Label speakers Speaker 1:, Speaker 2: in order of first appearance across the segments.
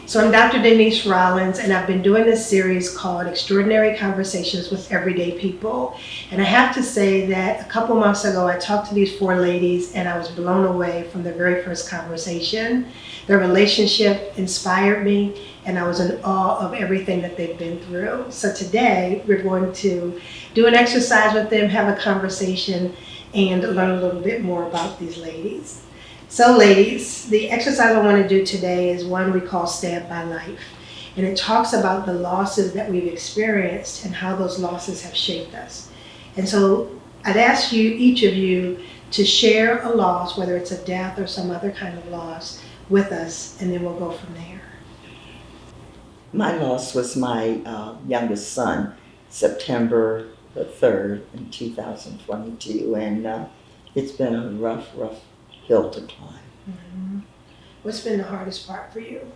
Speaker 1: So I'm Dr. Denise Rollins, and I've been doing this series called Extraordinary Conversations with Everyday People. And I have to say that a couple months ago, I talked to these four ladies, and I was blown away from the very first conversation. Their relationship inspired me, and I was in awe of everything that they've been through. So today, we're going to do an exercise with them, have a conversation, and learn a little bit more about these ladies. So ladies, the exercise I want to do today is one we call Stabbed by Life. And it talks about the losses that we've experienced and how those losses have shaped us. And so I'd ask you, each of you, to share a loss, whether it's a death or some other kind of loss, with us, and then we'll go from there.
Speaker 2: My loss was my youngest son, September the 3rd in 2022, and it's been a rough hill to climb.
Speaker 1: Mm-hmm. What's been the hardest part for you?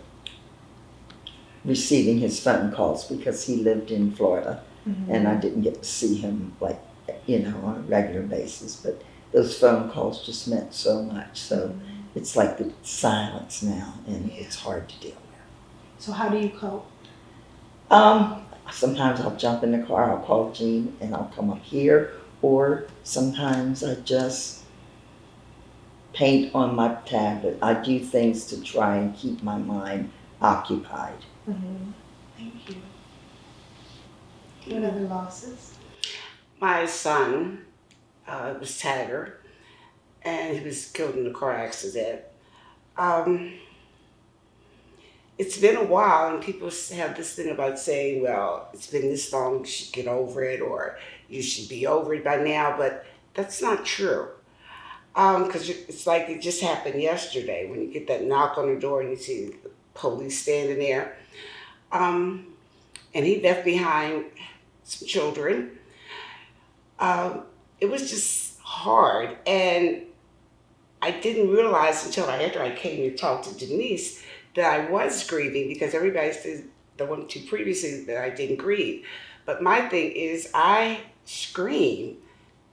Speaker 2: Receiving his phone calls, because he lived in Florida, and I didn't get to see him on a regular basis, but those phone calls just meant so much. So it's like the silence now, and it's hard to deal with.
Speaker 1: So how do you cope?
Speaker 2: Sometimes I'll jump in the car, I'll call Jean, and I'll come up here, or sometimes I just paint on my tablet. I do things to try and keep my mind occupied.
Speaker 1: Mm-hmm. Thank you. What other losses?
Speaker 3: My son was Tagger, and he was killed in a car accident. It's been a while, and people have this thing about saying, well, it's been this long, you should get over it, or you should be over it by now, but that's not true. Because it's like it just happened yesterday when you get that knock on the door and you see the police standing there. And he left behind some children. It was just hard, and I didn't realize until after I came to talk to Denise that I was grieving, because everybody said the one or two previously that I didn't grieve. But my thing is I scream,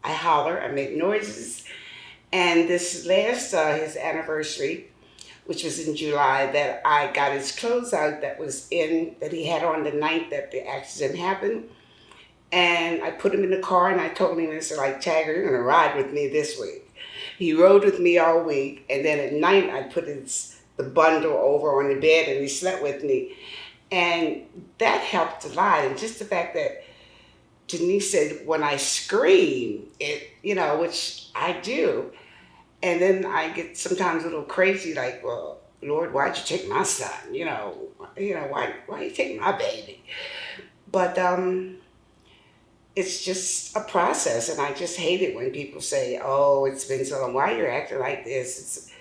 Speaker 3: I holler, I make noises. And this last, his anniversary, which was in July, that I got his clothes out that he had on the night that the accident happened. And I put him in the car, and I told him, it's like, Tagger, you're going to ride with me this week. He rode with me all week. And then at night, I put the bundle over on the bed, and he slept with me. And that helped a lot. And just the fact that Denise said, when I scream, which I do, and then I get sometimes a little crazy, like, well, Lord, why'd you take my son? Why you take my baby? But it's just a process, and I just hate it when people say, oh, it's been so long. Why you're acting like this?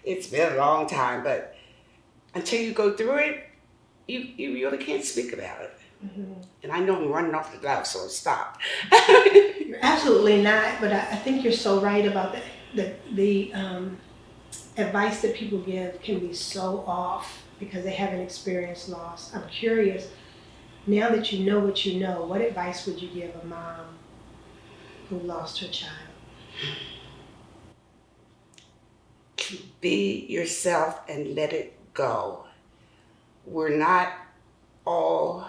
Speaker 3: It's been a long time, but until you go through it, you really can't speak about it. Mm-hmm. And I know I'm running off the ground, so stop.
Speaker 1: You're absolutely not, but I think you're so right about that. The advice that people give can be so off because they haven't experienced loss. I'm curious, now that you know what you know, what advice would you give a mom who lost her child?
Speaker 3: Be yourself and let it go. We're not all...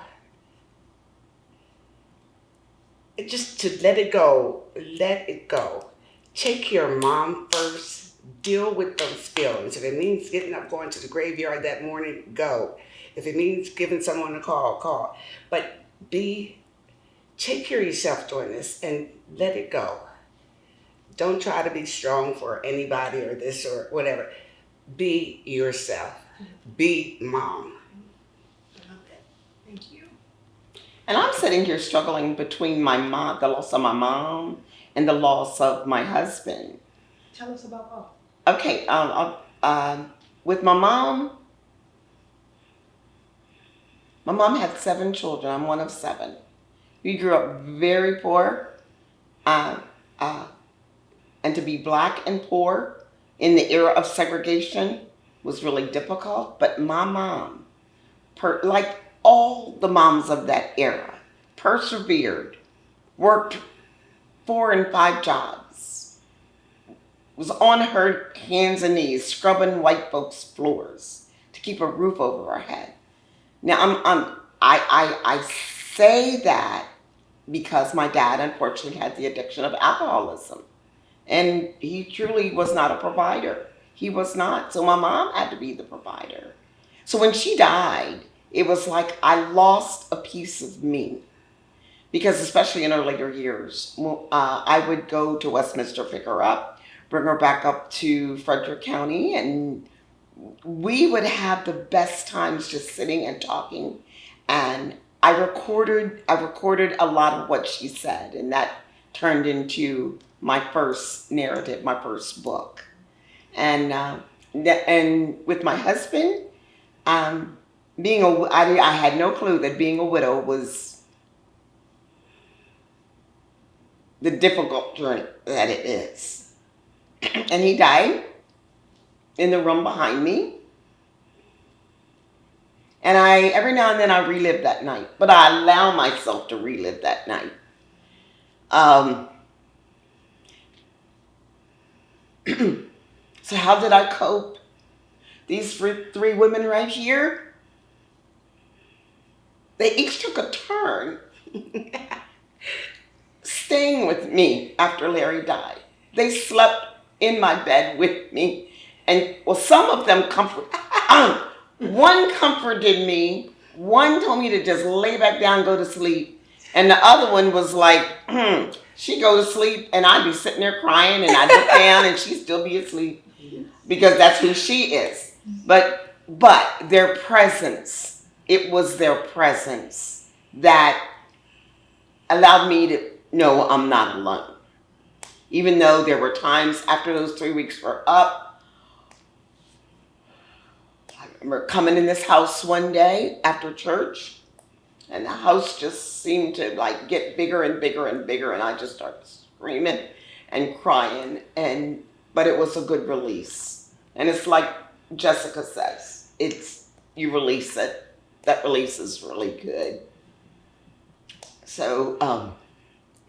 Speaker 3: Just to let it go. Let it go. Take your mom first. Deal with those feelings. If it means getting up, going to the graveyard that morning, go. If it means giving someone a call, call. But take care of yourself during this and let it go. Don't try to be strong for anybody or this or whatever. Be yourself. Be mom.
Speaker 1: I love that. Thank you.
Speaker 4: And I'm sitting here struggling between the loss of my mom, and the loss of my husband.
Speaker 1: Tell us about both.
Speaker 4: Okay, with my mom had 7 children. I'm one of 7. We grew up very poor, and to be black and poor in the era of segregation was really difficult. But my mom, like all the moms of that era, persevered, worked 4 and 5 jobs, was on her hands and knees scrubbing white folks' floors to keep a roof over our head. Now I say that because my dad unfortunately had the addiction of alcoholism, and he truly was not a provider. He was not. So my mom had to be the provider. So when she died, it was like I lost a piece of me. Because especially in her later years, I would go to Westminster, pick her up, bring her back up to Frederick County, and we would have the best times just sitting and talking. And I recorded a lot of what she said, and that turned into my first narrative, my first book. And with my husband, I had no clue that being a widow was the difficult journey that it is. And he died in the room behind me. And every now and then I relive that night, but I allow myself to relive that night. So how did I cope? These three women right here, they each took a turn staying with me after Larry died. They slept in my bed with me. And well, some of them one comforted me. One told me to just lay back down, go to sleep. And the other one was like, she'd go to sleep and I'd be sitting there crying and I'd look down and she'd still be asleep because that's who she is. But their presence, it was their presence that allowed me to know I'm not alone. Even though there were times after those 3 weeks were up, I remember coming in this house one day after church, and the house just seemed to like get bigger and bigger and bigger, and I just started screaming and crying, but it was a good release. And it's like Jessica says, you release it. That release is really good. So,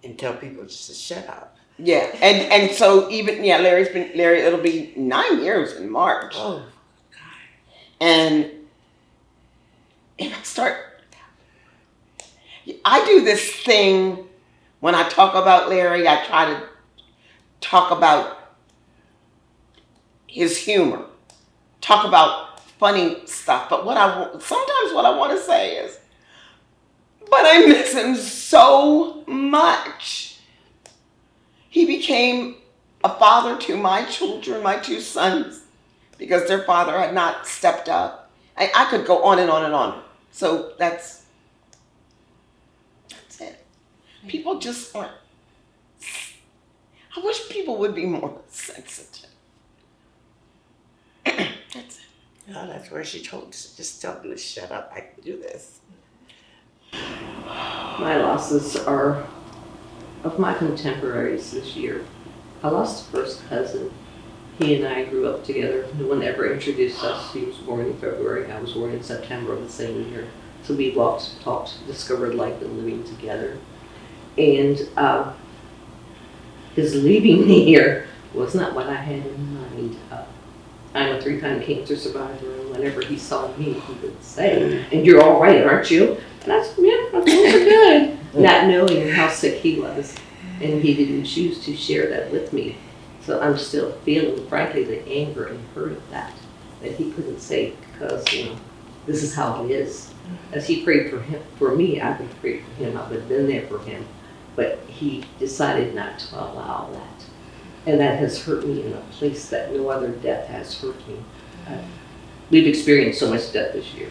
Speaker 3: and tell people just to shut up.
Speaker 4: Yeah, and so Larry, it'll be 9 years in March.
Speaker 3: Oh, God.
Speaker 4: And I do this thing when I talk about Larry, I try to talk about his humor, talk about funny stuff, but sometimes what I want to say is, but I miss him so much. He became a father to my children, my two sons, because their father had not stepped up. I could go on and on and on. So that's it. People just aren't. I wish people would be more sensitive. That's it.
Speaker 3: No, that's where she told us, just tell them to shut up. I can do this.
Speaker 5: My losses are of my contemporaries this year. I lost a first cousin. He and I grew up together. No one ever introduced us. He was born in February. I was born in September of the same year. So we walked, talked, discovered life and living together. And his leaving me here was not what I had in mind. I'm a 3-time cancer survivor, and whenever he saw me, he would say, "And you're all right, aren't you?" And I said, "Yeah, my things are good." Not knowing how sick he was, and he didn't choose to share that with me. So I'm still feeling, frankly, the anger and hurt of that he couldn't say, because, this is how it is. As he prayed for me, I would pray for him. I would have been there for him. But he decided not to allow that. And that has hurt me in a place that no other death has hurt me. We've experienced so much death this year.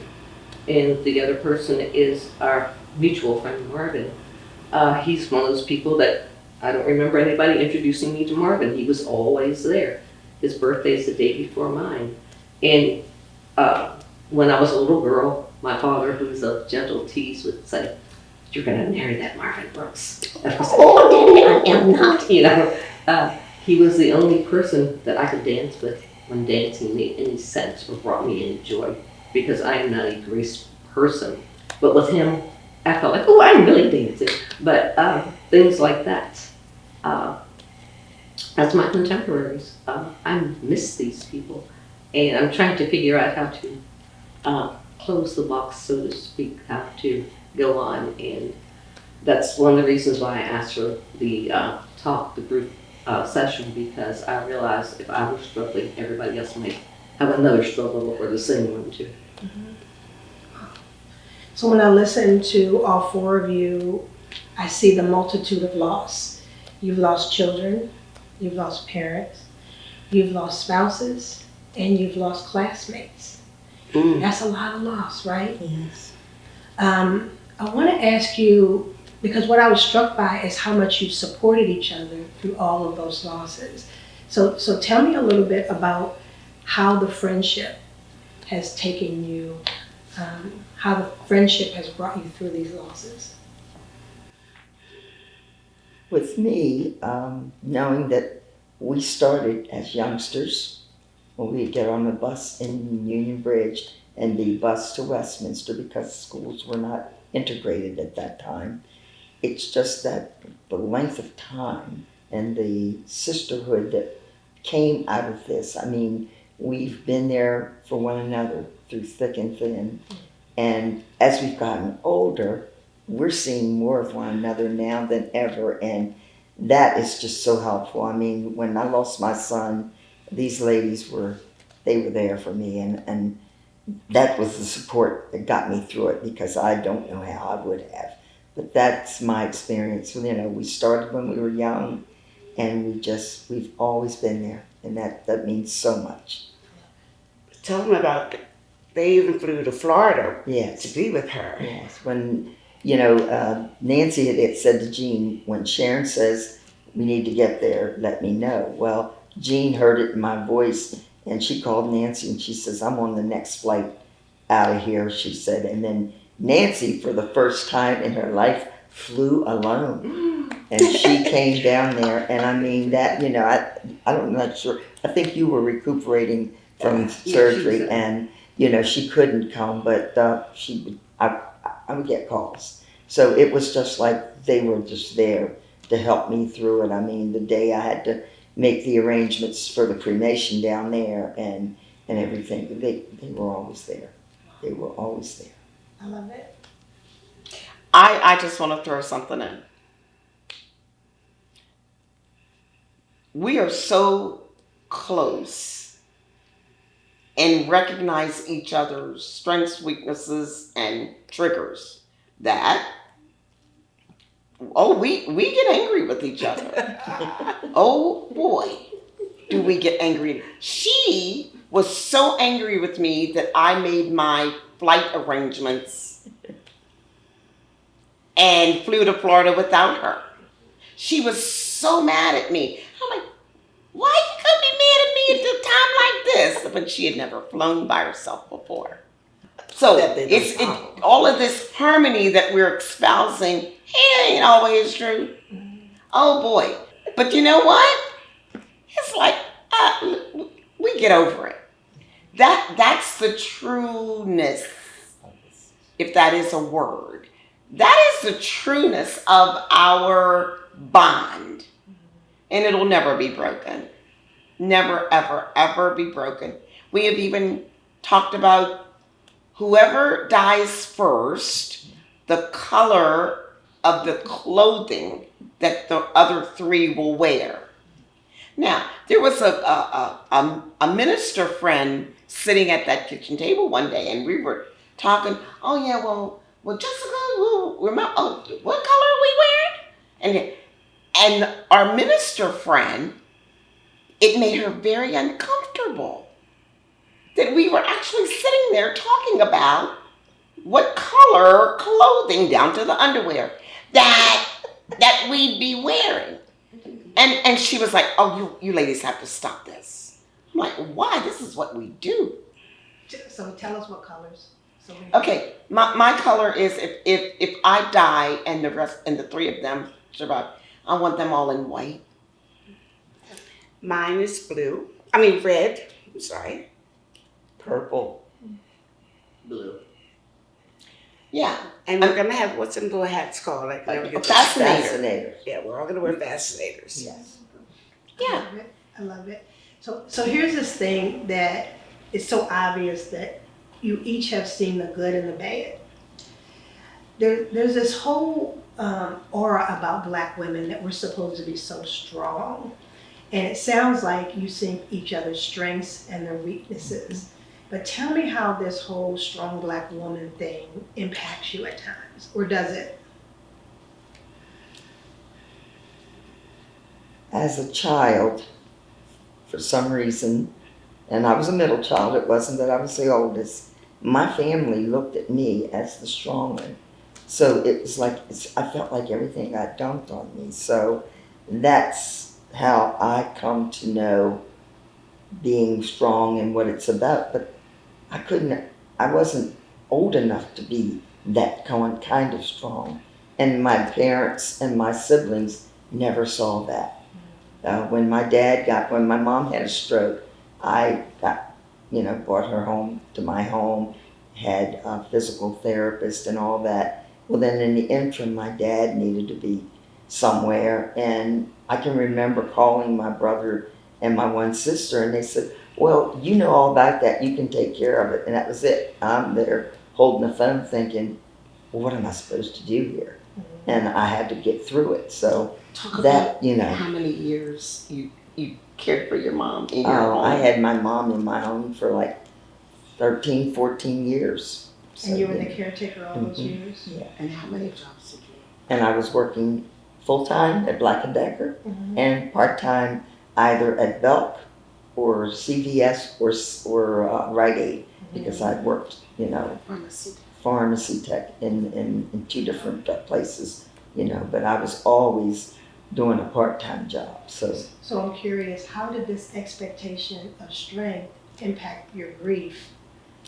Speaker 5: And the other person is our mutual friend, Marvin. He's one of those people that I don't remember anybody introducing me to Marvin. He was always there. His birthday is the day before mine. And when I was a little girl, my father, who's a gentle tease, would say, "You're going to marry that Marvin Brooks." And I said, "Oh, Daddy, I am not." He was the only person that I could dance with when dancing made any sense or brought me any joy, because I am not a grace person. But with him, I felt like, oh, I'm really dancing. But things like that. That's my contemporaries. I miss these people. And I'm trying to figure out how to close the box, so to speak, have to go on. And that's one of the reasons why I asked for the talk, the group session, because I realized if I was struggling, everybody else might have another struggle or the same one too.
Speaker 1: So when I listen to all four of you, I see the multitude of loss. You've lost children, you've lost parents, you've lost spouses, and you've lost classmates. That's a lot of loss, right?
Speaker 2: Yes.
Speaker 1: I want to ask you, because what I was struck by is how much you supported each other through all of those losses. So tell me a little bit about how the friendship has taken you, how the friendship has brought you through these losses.
Speaker 2: With me, knowing that we started as youngsters, when we get on the bus in Union Bridge and the bus to Westminster because schools were not integrated at that time. It's just that the length of time and the sisterhood that came out of this. I mean, we've been there for one another through thick and thin. And as we've gotten older, we're seeing more of one another now than ever. And that is just so helpful. I mean, when I lost my son, these ladies were there for me. And that was the support that got me through it, because I don't know how I would have. But that's my experience. You know, we started when we were young, and we've always been there. And that means so much.
Speaker 3: Tell them about, they even flew to Florida
Speaker 2: Yes.
Speaker 3: to be with her.
Speaker 2: Yes. When, Nancy had said to Jean, when Sharon says, we need to get there, let me know. Well, Jean heard it in my voice, and she called Nancy, and she says, I'm on the next flight out of here, she said. And then Nancy, for the first time in her life, flew alone. And she came down there, and I mean that, I'm not sure. I think you were recuperating from surgery, and, she couldn't come, but I would get calls. So it was just like they were just there to help me through it. I mean, the day I had to make the arrangements for the cremation down there and everything, they were always there. They were always there.
Speaker 1: I love it.
Speaker 4: I just want to throw something in. We are so close and recognize each other's strengths, weaknesses, and triggers that, we get angry with each other. Oh boy, do we get angry. She was so angry with me that I made my flight arrangements and flew to Florida without her. She was so mad at me. I'm like, why you gonna be mad at me at a time like this? But she had never flown by herself before. So it's all of this harmony that we're espousing, it ain't always true. Oh boy. But you know what? It's like, we get over it. That's the trueness, if that is a word. That is the trueness of our bond. And it'll never be broken. Never, ever, ever be broken. We have even talked about whoever dies first, the color of the clothing that the other three will wear. Now, there was a minister friend sitting at that kitchen table one day, and we were talking, oh yeah, well Jessica, remember, what color are we wearing? And our minister friend, it made her very uncomfortable that we were actually sitting there talking about what color clothing down to the underwear that we'd be wearing. And she was like, oh, you ladies have to stop this. I'm like, why? This is what we do.
Speaker 1: So tell us what colors.
Speaker 4: Okay, my color is if I die and the three of them survive, I want them all in white.
Speaker 3: Mine is red. I'm sorry.
Speaker 2: Purple.
Speaker 5: Blue.
Speaker 4: Yeah.
Speaker 3: And we're going to have, what's them little hats called?
Speaker 2: Fascinators.
Speaker 3: Yeah, we're all going to wear fascinators.
Speaker 2: Yes.
Speaker 4: Yeah.
Speaker 1: I love it. So here's this thing that is so obvious that, you each have seen the good and the bad. There's this whole aura about Black women that we're supposed to be so strong. And it sounds like you see each other's strengths and their weaknesses. But tell me how this whole strong Black woman thing impacts you at times, or does it?
Speaker 2: As a child, for some reason, and I was a middle child, it wasn't that I was the oldest, my family looked at me as the strong one. So it was like, I felt like everything got dumped on me. So that's how I come to know being strong and what it's about. But I wasn't old enough to be that kind of strong. And my parents and my siblings never saw that. When my mom had a stroke, I got, brought her home to my home, had a physical therapist and all that. Well, then in the interim, my dad needed to be somewhere, and I can remember calling my brother and my one sister, and they said, well, you know all about that, you can take care of it. And that was it. I'm there holding the phone thinking, well, what am I supposed to do here? And I had to get through it. So
Speaker 4: Talk
Speaker 2: that,
Speaker 4: about how many years you cared for your mom in your home.
Speaker 2: I had my mom in my home for like 13, 14 years. So,
Speaker 1: And you were the caretaker all those years?
Speaker 2: Yeah.
Speaker 4: And how many jobs did you have?
Speaker 2: And I was working full-time at Black & Decker and part-time either at Belk or CVS or Rite Aid, because I worked, pharmacy tech in two different places, but I was always doing a part-time job. So
Speaker 1: I'm curious, how did this expectation of strength impact your grief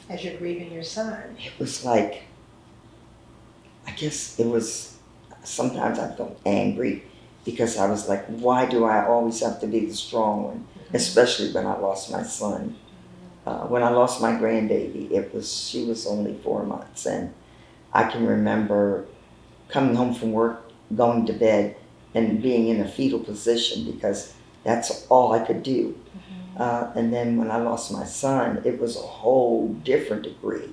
Speaker 1: as you're grieving your son?
Speaker 2: it was like, I guess it was, sometimes I felt angry because I was like, why do I always have to be the strong one? Especially when I lost my son. When I lost my grandbaby, she was only 4 months, and I can remember coming home from work, going to bed, and being in a fetal position because that's all I could do. And then when I lost my son, it was a whole different degree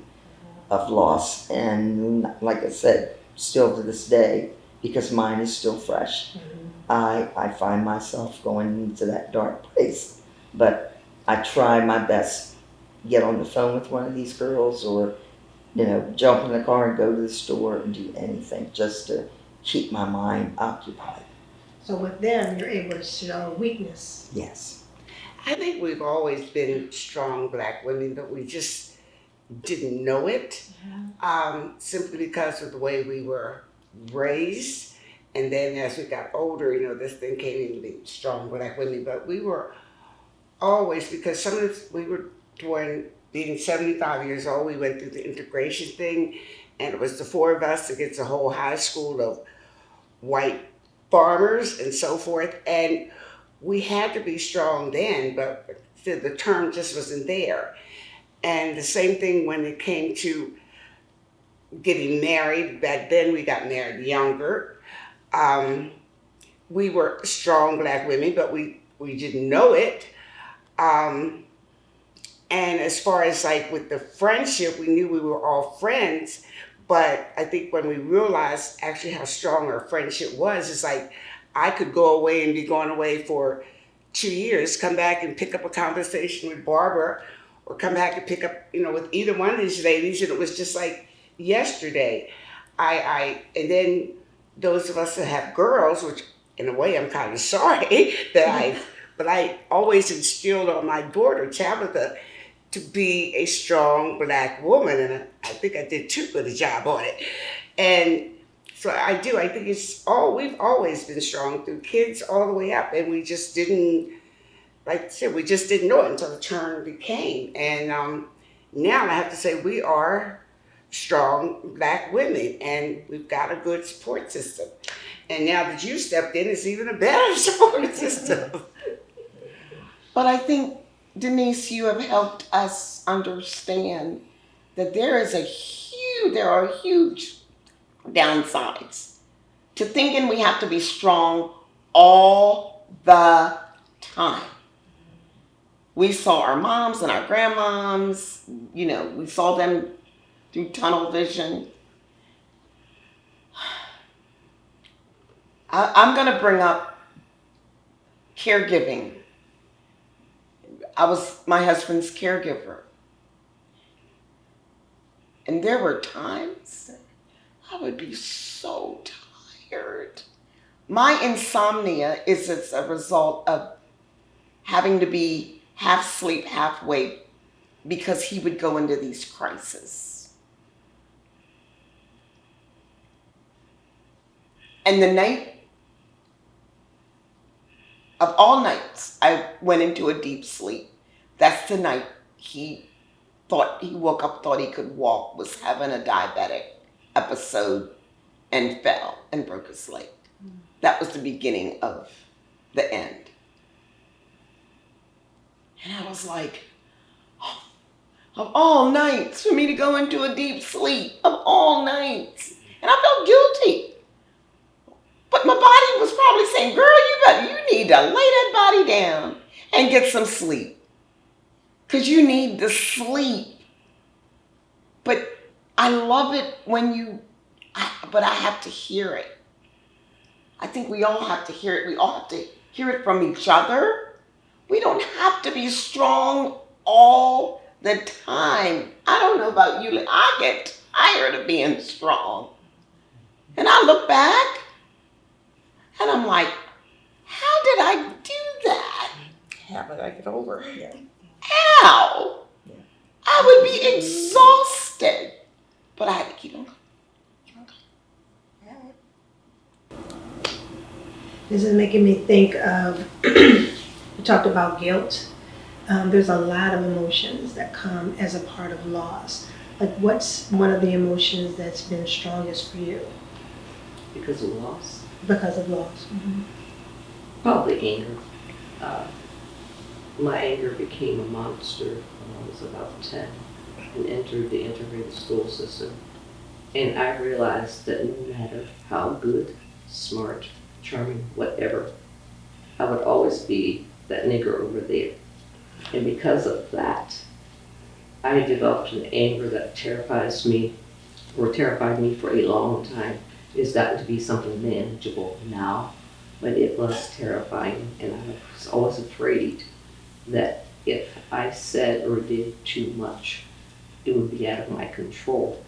Speaker 2: of loss. And like I said, still to this day, because mine is still fresh, I find myself going into that dark place. But I try my best, get on the phone with one of these girls or, jump in the car and go to the store and do anything just to keep my mind occupied.
Speaker 1: So with them, you're able to show weakness.
Speaker 2: Yes.
Speaker 3: I think we've always been strong Black women, but we just didn't know it, simply because of the way we were raised. And then as we got older, this thing came in to be strong Black women. But we were always, because we were being 75 years old, we went through the integration thing, and it was the four of us against a whole high school of white farmers and so forth. And we had to be strong then, but the term just wasn't there. And the same thing when it came to getting married. Back then we got married younger. We were strong Black women, but we didn't know it. And as far as like with the friendship, we knew we were all friends. But I think when we realized actually how strong our friendship was, it's like I could go away and be going away for 2 years, come back and pick up a conversation with Barbara, or come back and pick up, with either one of these ladies, and it was just like yesterday. And then those of us that have girls, which in a way I'm kind of sorry but I always instilled on my daughter Tabitha to be a strong Black woman, and I think I did too good a job on it. And so I do. I think we've always been strong through kids all the way up, and we just didn't, like I said, we just didn't know it until the turn became. And now I have to say we are strong Black women, and we've got a good support system. And now that you stepped in, it's even a better support system.
Speaker 4: But I think, Denise, you have helped us understand that there are huge downsides to thinking we have to be strong all the time. We saw our moms and our grandmoms, you know, we saw them through tunnel vision. I'm going to bring up caregiving. I was my husband's caregiver. And there were times I would be so tired. My insomnia is as a result of having to be half sleep, half wake, because he would go into these crises. And the night of all nights, I went into a deep sleep. That's the night he woke up, thought he could walk, was having a diabetic episode, and fell and broke his leg. That was the beginning of the end. And I was like, oh, of all nights for me to go into a deep sleep, of all nights. And I felt guilty. But my body was probably saying, girl, you need to lay that body down and get some sleep. Because you need the sleep. But I love it when but I have to hear it. I think we all have to hear it. We all have to hear it from each other. We don't have to be strong all the time. I don't know about you. I get tired of being strong. And I look back and I'm like, how did I do that?
Speaker 3: How did I get over it?
Speaker 2: Yeah.
Speaker 4: How?
Speaker 2: Yeah.
Speaker 4: I would be exhausted. But I had to keep on going.
Speaker 1: This is making me think of, we talked about guilt. There's a lot of emotions that come as a part of loss. Like, what's one of the emotions that's been strongest for you
Speaker 5: Because of loss.
Speaker 1: because of loss?
Speaker 5: Probably anger. My anger became a monster when I was about 10 and entered the integrated school system. And I realized that no matter how good, smart, charming, whatever, I would always be that nigger over there. And because of that, I developed an anger that terrifies me, or terrified me for a long time. It's gotten to be something manageable now, but it was terrifying, and I was always afraid that if I said or did too much, it would be out of my control,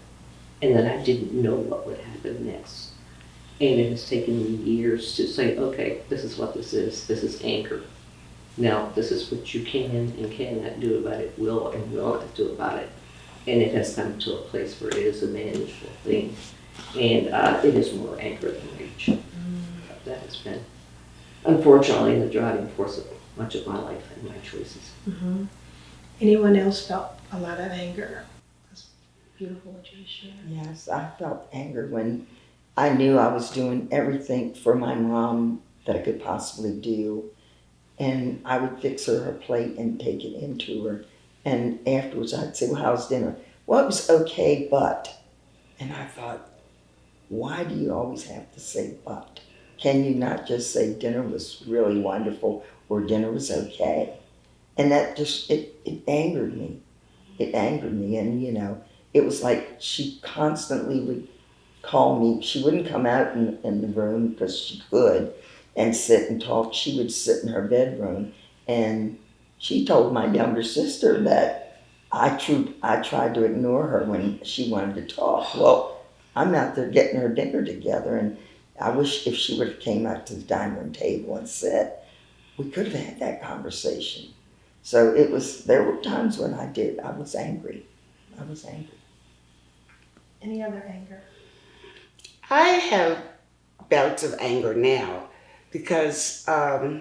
Speaker 5: and then I didn't know what would happen next. And it has taken me years to say, okay, this is what this is. This is anger. Now, this is what you can and cannot do about it, will and will not do about it. And it has come to a place where it is a manageable thing. And it is more anger than rage. That has been, unfortunately, the driving force of much of my life and my choices.
Speaker 1: Anyone else felt a lot of anger? That's beautiful what you shared.
Speaker 2: Yes, I felt anger when I knew I was doing everything for my mom that I could possibly do. And I would fix her plate and take it into her. And afterwards I'd say, well, how's dinner? Well, it was okay, but. And I thought, why do you always have to say but? Can you not just say dinner was really wonderful or dinner was okay? And that just, it angered me. It angered me. And, you know, it was like she constantly would call me. She wouldn't come out in the room because she could and sit and talk. She would sit in her bedroom. And she told my younger sister that I tried to ignore her when she wanted to talk. Well, I'm out there getting her dinner together, and I wish if she would have came out to the dining room table and said, we could have had that conversation. So there were times when I was angry. I was angry.
Speaker 1: Any other anger?
Speaker 3: I have bouts of anger now because I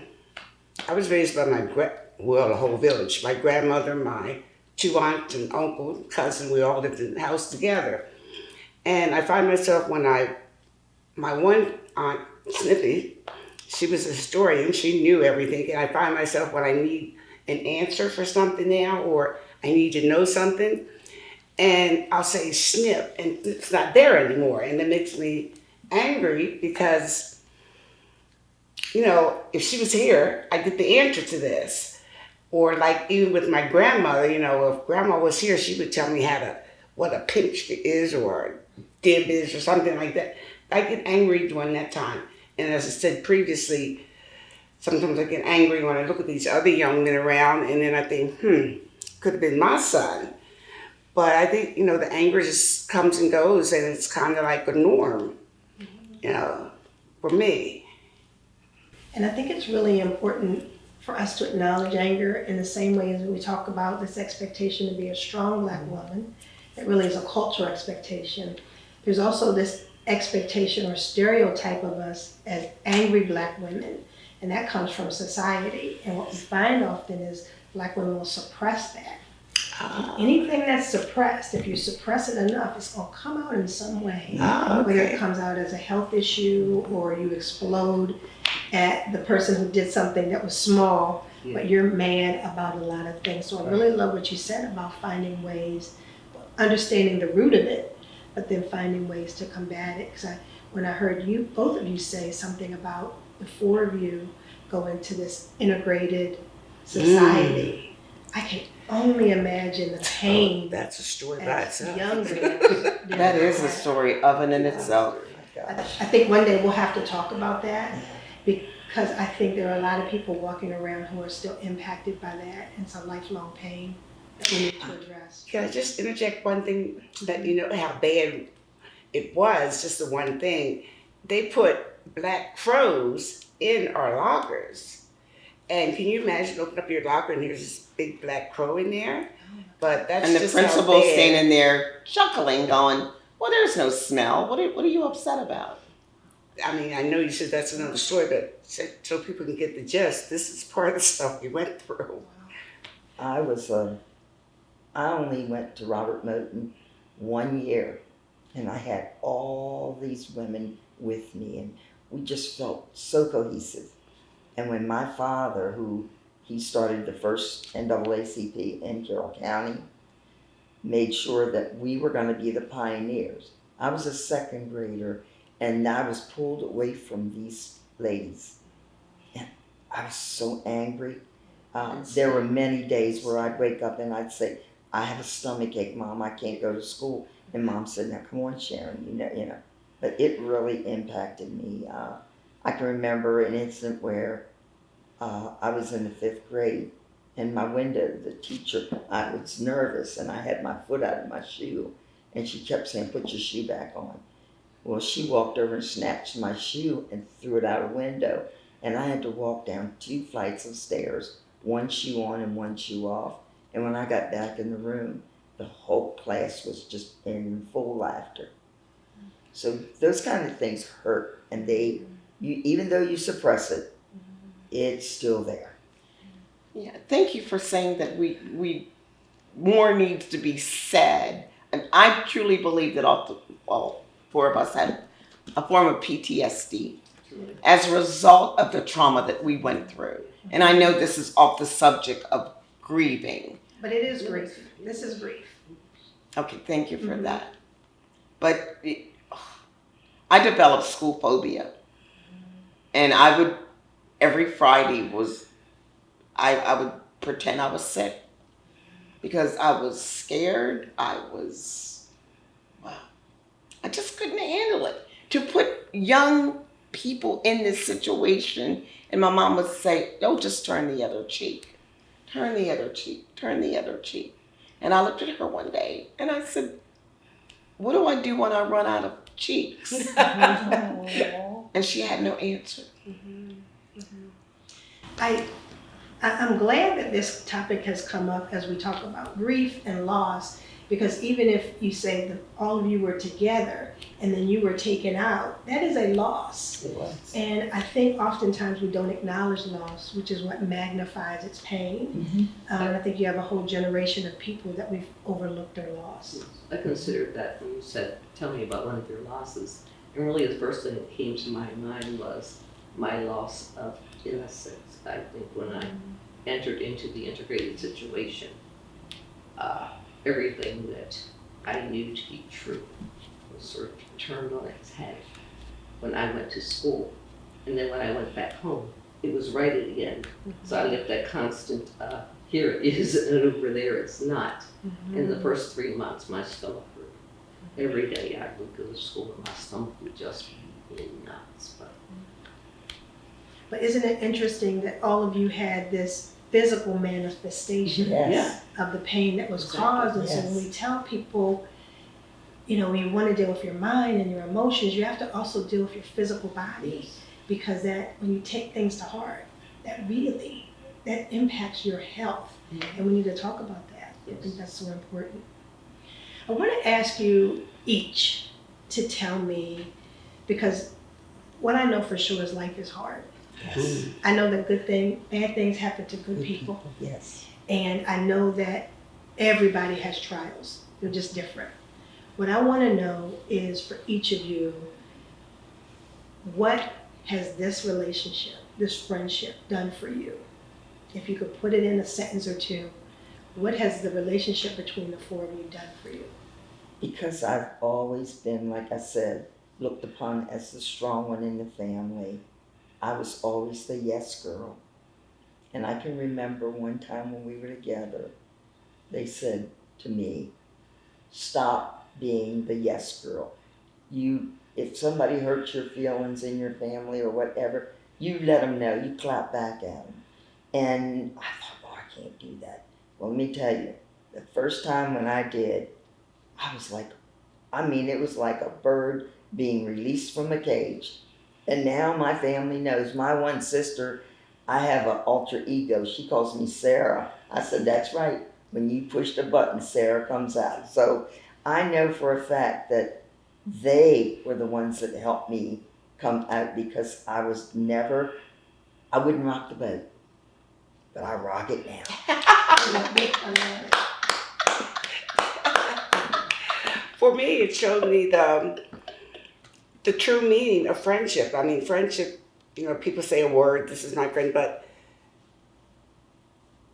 Speaker 3: was raised by the whole village. My grandmother, my 2 aunts and uncle, cousin, we all lived in the house together. And I find myself my one aunt, Snippy, she was a historian, she knew everything, and I find myself when I need an answer for something now, or I need to know something, and I'll say snip, and it's not there anymore, and it makes me angry because, you know, if she was here, I get the answer to this. Or like even with my grandmother, you know, if grandma was here, she would tell me what a pinch is or a dib is or something like that. I get angry during that time. And as I said previously, sometimes I get angry when I look at these other young men around and then I think, could have been my son. But I think, you know, the anger just comes and goes and it's kind of like a norm, you know, for me.
Speaker 1: And I think it's really important for us to acknowledge anger in the same way as we talk about this expectation to be a strong Black woman. It really is a cultural expectation. There's also this expectation or stereotype of us as angry Black women, and that comes from society. And what we find often is Black women will suppress that. Anything that's suppressed, if you suppress it enough, it's going to come out in some way. Whether it comes out as a health issue or you explode at the person who did something that was small, but you're mad about a lot of things. So I really love what you said about finding ways, understanding the root of it, but then finding ways to combat it. Because when I heard you, both of you say something about the four of you go into this integrated society, I can only imagine the pain.
Speaker 3: That's a story by itself.
Speaker 1: Young
Speaker 4: That is a story of it in itself.
Speaker 1: I think one day we'll have to talk about that because I think there are a lot of people walking around who are still impacted by that and some lifelong pain that we need to address.
Speaker 3: Can I just interject one thing that you know how bad it was, just the one thing. They put black crows in our lockers. And can you imagine opening up your locker and there's this big black crow in there? But that's
Speaker 4: And the
Speaker 3: just
Speaker 4: principal
Speaker 3: how bad.
Speaker 4: standing there chuckling, going, well, there's no smell. What are you upset about?
Speaker 3: I mean, I know you said that's another story, but so people can get the gist, this is part of the stuff we went through.
Speaker 2: I only went to Robert Moton 1 year, and I had all these women with me, and we just felt so cohesive. And when my father, he started the first NAACP in Carroll County, made sure that we were going to be the pioneers. I was a second grader, and I was pulled away from these ladies. And I was so angry. There were many days where I'd wake up and I'd say, I have a stomach ache, Mom, I can't go to school. And Mom said, now come on, Sharon, you know. But it really impacted me. I can remember an incident where I was in the 5th grade, and my window, the teacher, I was nervous, and I had my foot out of my shoe, and she kept saying, put your shoe back on. Well, she walked over and snatched my shoe and threw it out a window, and I had to walk down 2 flights of stairs, one shoe on and one shoe off. And when I got back in the room, the whole class was just in full laughter. So those kind of things hurt, and even though you suppress it, it's still there.
Speaker 4: Yeah, thank you for saying that we more needs to be said. And I truly believe that all 4 of us had a form of PTSD as a result of the trauma that we went through. And I know this is off the subject of grieving.
Speaker 1: But it is grief. This is grief.
Speaker 4: Okay, thank you for that. But I developed school phobia. And I would, every Friday I would pretend I was sick. Because I was scared. I just couldn't handle it. To put young people in this situation, and my mom would say, "Oh, just turn the other cheek. Turn the other cheek. Turn the other cheek." And I looked at her one day and I said, "What do I do when I run out of cheeks?" And she had no answer.
Speaker 1: I'm glad that this topic has come up as we talk about grief and loss, because even if you say that all of you were together and then you were taken out, that is a loss.
Speaker 2: It was.
Speaker 1: And I think oftentimes we don't acknowledge loss, which is what magnifies its pain. And I think you have a whole generation of people that we've overlooked or lost.
Speaker 5: I considered that when you said, tell me about one of your losses. And really the first thing that came to my mind was my loss of innocence. I think when I entered into the integrated situation, everything that I knew to be true was sort of turned on its head when I went to school. And then when I went back home, it was righted again. So I lived that constant here it is, and over there it's not.
Speaker 1: Mm-hmm.
Speaker 5: In the first 3 months, my stomach hurt. Every day I would go to school and my stomach would just be nuts.
Speaker 1: But isn't it interesting that all of you had this physical manifestation
Speaker 2: Yes.
Speaker 1: of the pain that was
Speaker 5: Exactly.
Speaker 1: caused? And so
Speaker 2: Yes.
Speaker 1: when we tell people, you know, when you want to deal with your mind and your emotions, you have to also deal with your physical body.
Speaker 5: Yes.
Speaker 1: Because that, when you take things to heart, that impacts your health.
Speaker 5: Mhm.
Speaker 1: And we need to talk about that. I
Speaker 5: Yes.
Speaker 1: think that's so important. I want to ask you each to tell me, because what I know for sure is life is hard.
Speaker 2: Yes.
Speaker 1: I know that bad things happen to good people.
Speaker 2: Yes.
Speaker 1: And I know that everybody has trials. They're just different. What I want to know is for each of you, what has this relationship, this friendship done for you? If you could put it in a sentence or two, what has the relationship between the four of you done for you?
Speaker 2: Because I've always been, like I said, looked upon as the strong one in the family. I was always the yes girl. And I can remember one time when we were together, they said to me, stop being the yes girl. If somebody hurts your feelings in your family or whatever, you let them know, you clap back at them. And I thought, oh, I can't do that. Well, let me tell you, the first time when I did, I was like, it was like a bird being released from a cage. And now my family knows. My one sister, I have an alter ego. She calls me Sarah. I said, that's right. When you push the button, Sarah comes out. So I know for a fact that they were the ones that helped me come out, because I wouldn't rock the boat, but I rock it now.
Speaker 3: For me, it showed me the true meaning of friendship. I mean, friendship, people say a word, this is not friend, but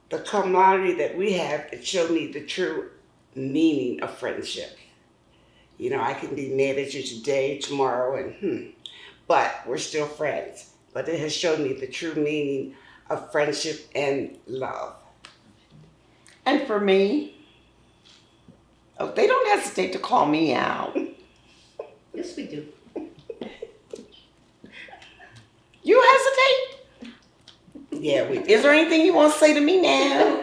Speaker 3: the camaraderie that we have, it showed me the true meaning of friendship. I can be mad at you today, tomorrow, but we're still friends. But it has shown me the true meaning of friendship and love.
Speaker 4: And for me, they don't hesitate to call me out.
Speaker 5: Yes, we do.
Speaker 4: You hesitate?
Speaker 3: Yeah, we
Speaker 4: Is there anything you want to say to me now?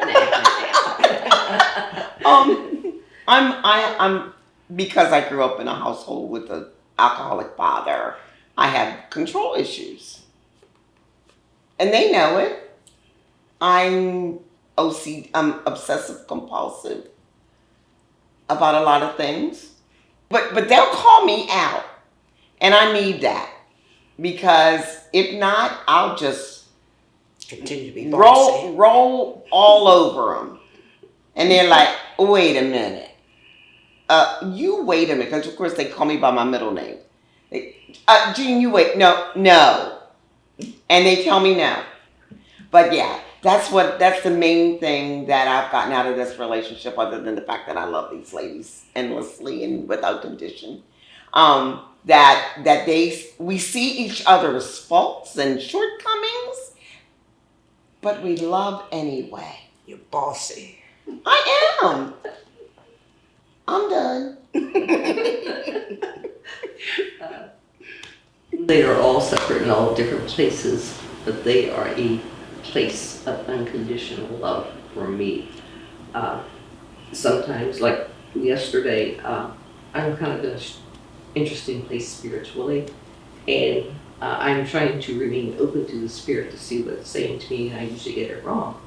Speaker 4: I'm because I grew up in a household with an alcoholic father, I have control issues. And they know it. I'm obsessive compulsive about a lot of things. But they'll call me out. And I need that. Because if not, I'll just
Speaker 3: continue to be bossy.
Speaker 4: roll all over them. And they're like, wait a minute. You wait a minute. Because, of course, they call me by my middle name. Jean, you wait. No. And they tell me no. But, yeah, that's the main thing that I've gotten out of this relationship, other than the fact that I love these ladies endlessly and without condition. That we see each other's faults and shortcomings, but we love anyway.
Speaker 3: You're bossy.
Speaker 4: I am. I'm done.
Speaker 5: They are all separate in all different places, but they are a place of unconditional love for me. Sometimes, like yesterday, I'm kind of in an interesting place spiritually, and I'm trying to remain open to the spirit to see what it's saying to me, and I usually get it wrong.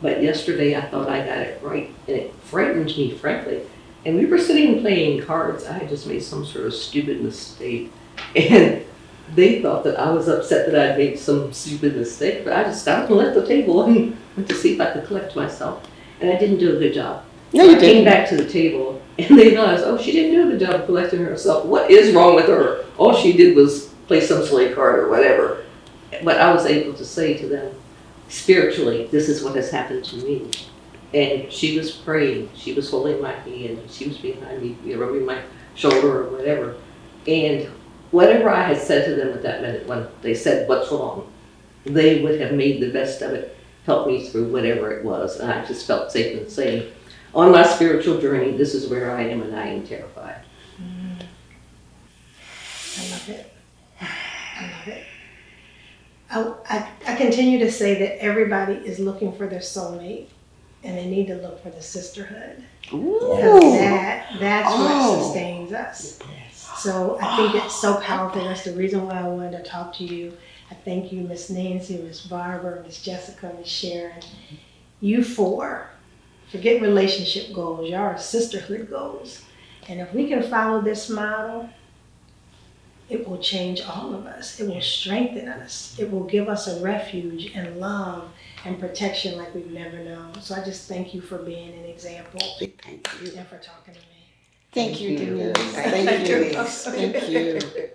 Speaker 5: But yesterday I thought I got it right, and it frightened me, frankly. And we were sitting playing cards. I had just made some sort of stupid mistake, and they thought that I was upset that I'd made some stupid mistake, but I just stopped and left the table and went to see if I could collect myself, and I didn't do a good job.
Speaker 4: No,
Speaker 5: So
Speaker 4: you
Speaker 5: I came
Speaker 4: didn't.
Speaker 5: back to the table, and they realized, oh, she didn't do a good job of collecting herself. What is wrong with her? All she did was play some silly card or whatever. But I was able to say to them, spiritually, this is what has happened to me. And she was praying, she was holding my hand, she was behind me, rubbing my shoulder or whatever. And whatever I had said to them at that minute when they said, what's wrong, they would have made the best of it. helped me through whatever it was. And I just felt safe in saying, on my spiritual journey, this is where I am and I am terrified.
Speaker 1: I love it. I love it. I continue to say that everybody is looking for their soulmate, and they need to look for the sisterhood. Because that's what sustains us. So I think it's so powerful. That's the reason why I wanted to talk to you. I thank you, Miss Nancy, Miss Barbara, Miss Jessica, Miss Sharon. You four, forget relationship goals. Y'all are sisterhood goals. And if we can follow this model, it will change all of us. It will strengthen us. It will give us a refuge and love and protection like we've never known. So I just thank you for being an example
Speaker 3: Thank you.
Speaker 1: and for talking to me.
Speaker 4: Thank you, Denise.
Speaker 3: Thank you,
Speaker 4: Thank you.